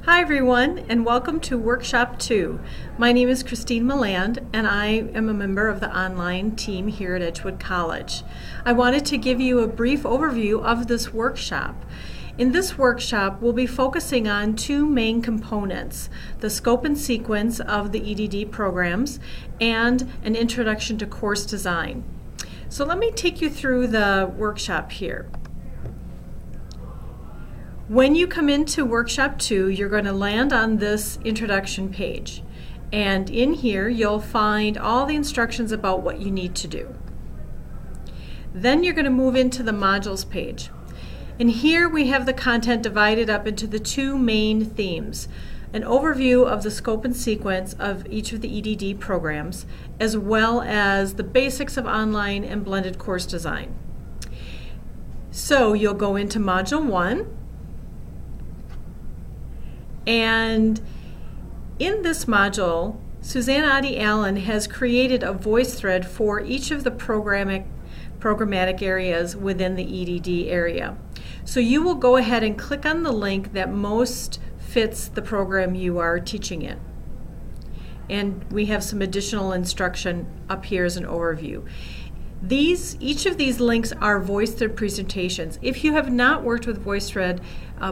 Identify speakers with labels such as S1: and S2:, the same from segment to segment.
S1: Hi everyone, and welcome to Workshop 2. My name is Christine Milland, and I am a member of the online team here at Edgewood College. I wanted to give you a brief overview of this workshop. In this workshop, we'll be focusing on two main components: the scope and sequence of the EdD programs and an introduction to course design. So let me take you through the workshop here. When you come into Workshop 2, you're going to land on this introduction page. And in here, you'll find all the instructions about what you need to do. Then you're going to move into the modules page. And here we have the content divided up into the two main themes: an overview of the scope and sequence of each of the EdD programs, as well as the basics of online and blended course design. So you'll go into Module 1. And in this module, Suzanne Adi Allen has created a voice thread for each of the programmatic areas within the EdD area. So you will go ahead and click on the link that most fits the program you are teaching in. And we have some additional instruction up here as an overview. Each of these links are VoiceThread presentations. If you have not worked with VoiceThread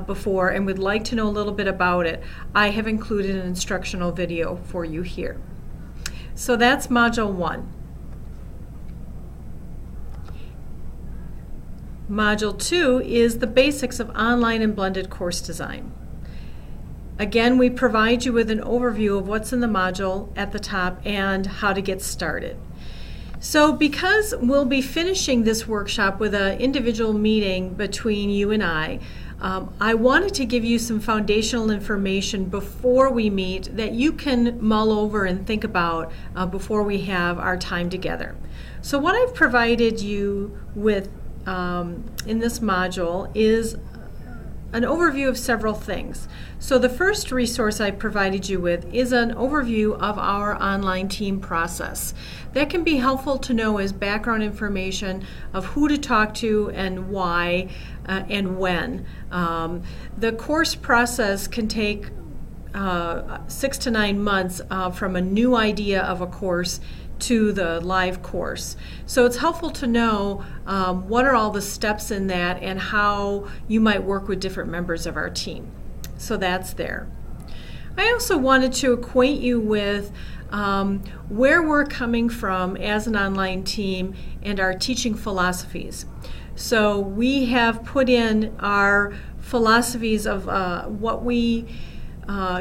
S1: before and would like to know a little bit about it, I have included an instructional video for you here. So that's Module 1. Module 2 is the basics of online and blended course design. Again, we provide you with an overview of what's in the module at the top and how to get started. So because we'll be finishing this workshop with an individual meeting between you and I wanted to give you some foundational information before we meet that you can mull over and think about before we have our time together. So what I've provided you with in this module is an overview of several things. So the first resource I provided you with is an overview of our online team process. That can be helpful to know as background information of who to talk to and why and when. The course process can take 6 to 9 months from a new idea of a course to the live course. So it's helpful to know what are all the steps in that and how you might work with different members of our team. So that's there. I also wanted to acquaint you with where we're coming from as an online team and our teaching philosophies. So we have put in our philosophies of what we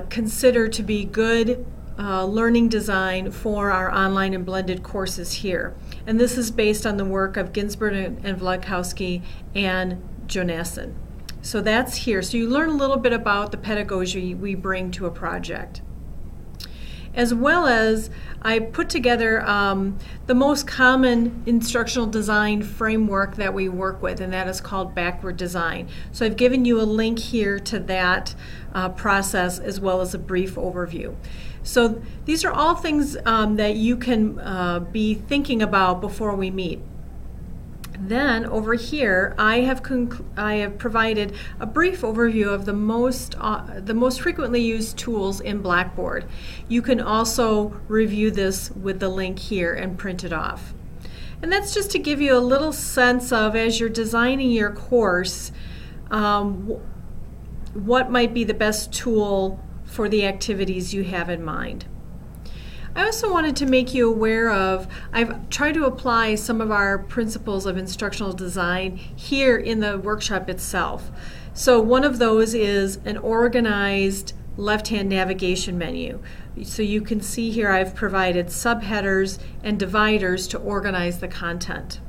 S1: consider to be good learning design for our online and blended courses here. And this is based on the work of Ginsberg and Vlodkowski and Jonassen. So that's here. So you learn a little bit about the pedagogy we bring to a project. As well as I put together the most common instructional design framework that we work with, and that is called backward design. So I've given you a link here to that process as well as a brief overview. So these are all things that you can be thinking about before we meet. Then over here, I have provided a brief overview of the most frequently used tools in Blackboard. You can also review this with the link here and print it off. And that's just to give you a little sense of, as you're designing your course, what might be the best tool for the activities you have in mind. I also wanted to make you aware of, I've tried to apply some of our principles of instructional design here in the workshop itself. So one of those is an organized left-hand navigation menu. So you can see here I've provided subheaders and dividers to organize the content.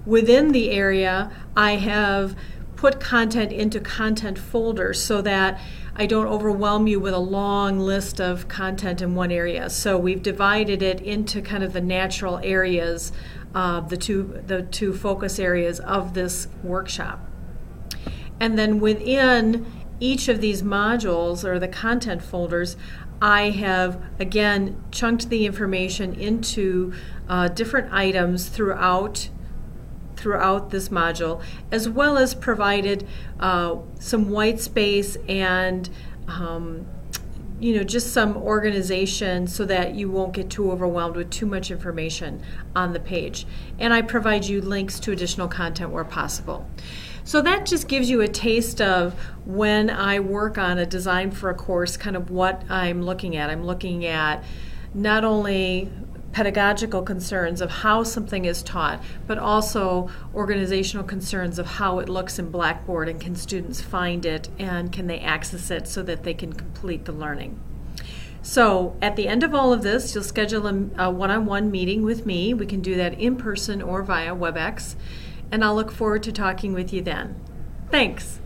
S1: Within the area, I have put content into content folders so that I don't overwhelm you with a long list of content in one area. So we've divided it into kind of the natural areas, the two focus areas of this workshop. And then within each of these modules or the content folders, I have again chunked the information into different items throughout this module, as well as provided some white space and just some organization so that you won't get too overwhelmed with too much information on the page. And I provide you links to additional content where possible. So that just gives you a taste of when I work on a design for a course, kind of what I'm looking at. I'm looking at not only pedagogical concerns of how something is taught, but also organizational concerns of how it looks in Blackboard, and can students find it and can they access it so that they can complete the learning. So at the end of all of this, you'll schedule a one-on-one meeting with me. We can do that in person or via WebEx, and I'll look forward to talking with you then. Thanks.